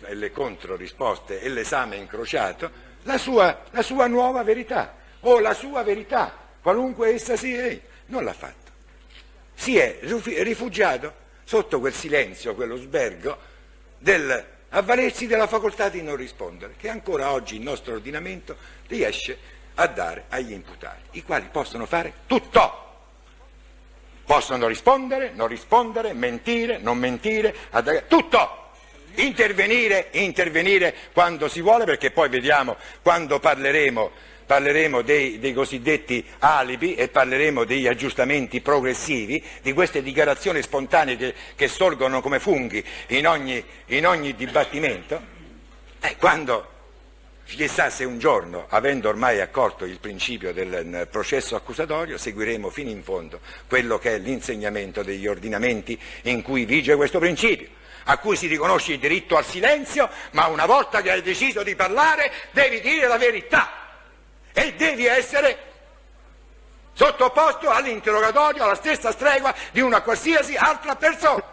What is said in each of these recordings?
le controrisposte e l'esame incrociato, la sua nuova verità, o la sua verità, qualunque essa sia, non l'ha fatto. Si è rifugiato sotto quel silenzio, quello sbergo del avvalersi della facoltà di non rispondere, che ancora oggi il nostro ordinamento riesce a dare agli imputati, i quali possono fare tutto. Possono rispondere, non rispondere, mentire, non mentire, tutto! Intervenire quando si vuole, perché poi vediamo, quando parleremo dei cosiddetti alibi e parleremo degli aggiustamenti progressivi, di queste dichiarazioni spontanee che sorgono come funghi in ogni dibattimento, quando chissà se un giorno, avendo ormai accolto il principio del processo accusatorio, seguiremo fino in fondo quello che è l'insegnamento degli ordinamenti in cui vige questo principio, a cui si riconosce il diritto al silenzio, ma una volta che hai deciso di parlare devi dire la verità e devi essere sottoposto all'interrogatorio alla stessa stregua di una qualsiasi altra persona.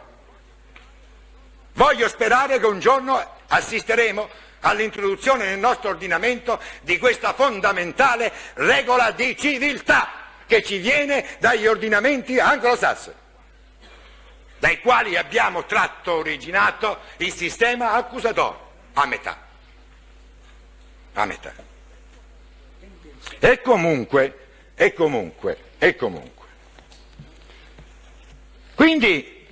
Voglio sperare che un giorno assisteremo all'introduzione nel nostro ordinamento di questa fondamentale regola di civiltà che ci viene dagli ordinamenti anglosassoni, dai quali abbiamo originato il sistema accusatorio a metà. E comunque. Quindi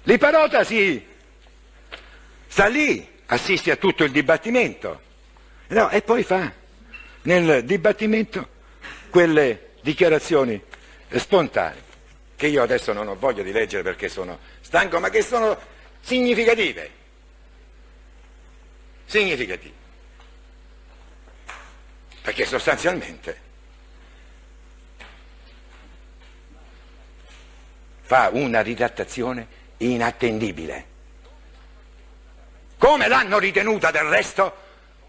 Liparota sta lì, assiste a tutto il dibattimento, no, e poi fa nel dibattimento quelle dichiarazioni spontanee, che io adesso non ho voglia di leggere perché sono stanco, ma che sono significative. Perché sostanzialmente fa una ritrattazione inattendibile. Come l'hanno ritenuta del resto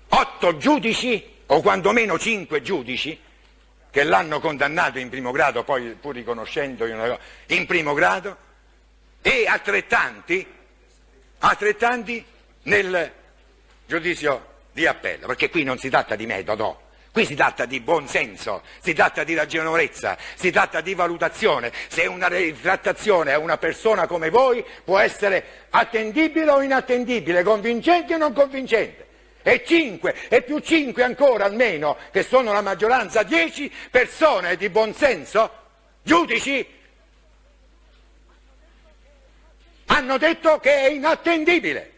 8 giudici, o quantomeno 5 giudici, che l'hanno condannato in primo grado, poi pur riconoscendo in primo grado, e altrettanti nel giudizio di appello, perché qui non si tratta di metodo, qui si tratta di buonsenso, si tratta di ragionevolezza, si tratta di valutazione, se una ritrattazione a una persona come voi può essere attendibile o inattendibile, convincente o non convincente. E 5, e più 5 ancora almeno, che sono la maggioranza, 10 persone di buonsenso, giudici, hanno detto che è inattendibile.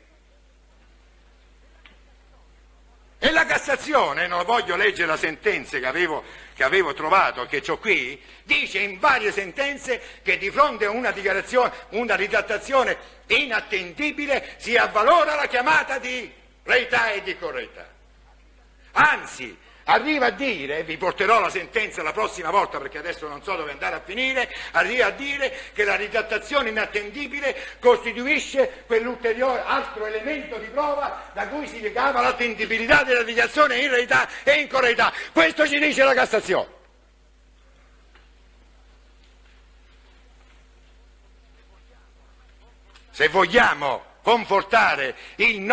E la Cassazione, non voglio leggere la sentenza che avevo trovato, che ho qui, dice in varie sentenze che di fronte a una dichiarazione, una ritrattazione inattendibile, si avvalora la chiamata di reità e di correità. Anzi, arriva a dire, vi porterò la sentenza la prossima volta perché adesso non so dove andare a finire, arriva a dire che la ritrattazione inattendibile costituisce quell'ulteriore altro elemento di prova da cui si ricava l'attendibilità della dichiarazione in reità e in correità. Questo ci dice la Cassazione. Se vogliamo confortare il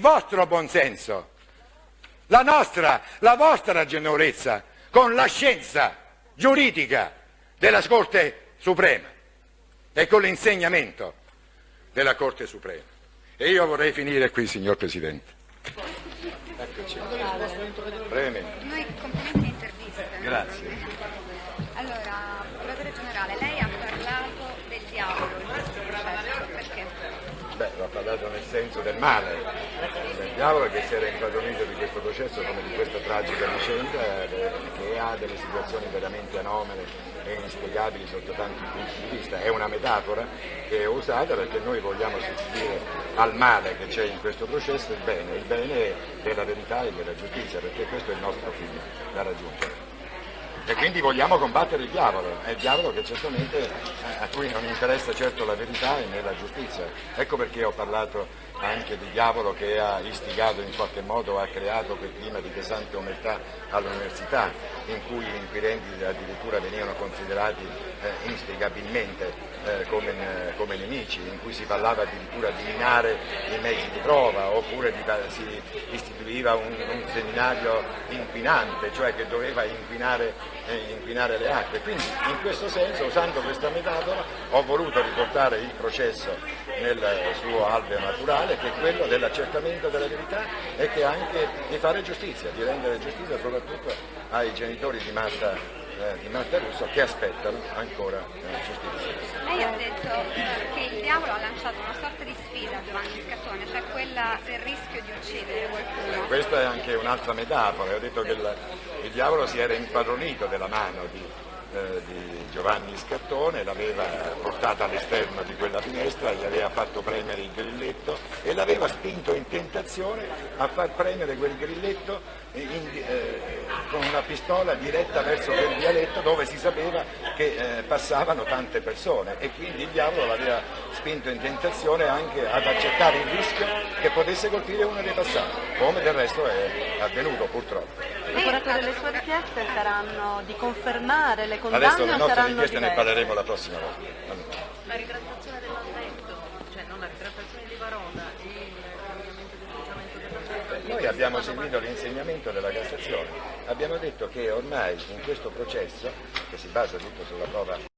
vostro buonsenso, la vostra ragionevolezza con la scienza giuridica della Corte Suprema e con l'insegnamento della Corte Suprema. E io vorrei finire qui, signor Presidente. Eccoci. Brevemente. Noi complimenti intervista. Grazie. Allora, procuratore generale, lei ha parlato del diavolo in questo processo, perché? L'ho parlato nel senso del male, del diavolo che si era impadronito di questo processo come di questa tragica vicenda che ha delle situazioni veramente anomale e inspiegabili sotto tanti punti di vista. È una metafora che è usata perché noi vogliamo sostituire al male che c'è in questo processo il bene della verità e della giustizia, perché questo è il nostro fine da raggiungere. E quindi vogliamo combattere il diavolo, è il diavolo che certamente a cui non interessa certo la verità e né la giustizia. Ecco perché ho parlato anche di diavolo che ha istigato in qualche modo, ha creato quel clima di pesante omertà all'università, in cui gli inquirenti addirittura venivano considerati inspiegabilmente come nemici, in cui si parlava addirittura di minare i mezzi di prova, oppure si istituiva un seminario inquinante, cioè che doveva inquinare le acque. Quindi in questo senso, usando questa metafora, ho voluto riportare il processo nel suo alveo naturale, che è quello dell'accertamento della verità e che anche di fare giustizia, di rendere giustizia soprattutto ai genitori di Marta Russo, che aspettano ancora giustizia. Lei ha detto che il diavolo ha lanciato una sorta di sfida a Giovanni Scattone, cioè quella del rischio di uccidere qualcuno. Questa è anche un'altra metafora, ho detto che il diavolo si era impadronito della mano di Giovanni Scattone, l'aveva portata all'esterno di quella finestra, gli aveva fatto premere il grilletto e l'aveva spinto in tentazione a far premere quel grilletto con una pistola diretta verso quel vialetto dove si sapeva che passavano tante persone, e quindi il diavolo l'aveva spinto in tentazione anche ad accettare il rischio che potesse colpire uno dei passanti, come del resto è avvenuto purtroppo. Le sue richieste saranno di confermare le condanne Adesso le o nostre saranno richieste ne diverse? parleremo la prossima volta. La ritrattazione dell'addetto, cioè non la ritrattazione di Varona, il cambiamento di atteggiamento dell'addetto. Noi abbiamo seguito l'insegnamento della Cassazione, abbiamo detto che ormai in questo processo, che si basa tutto sulla prova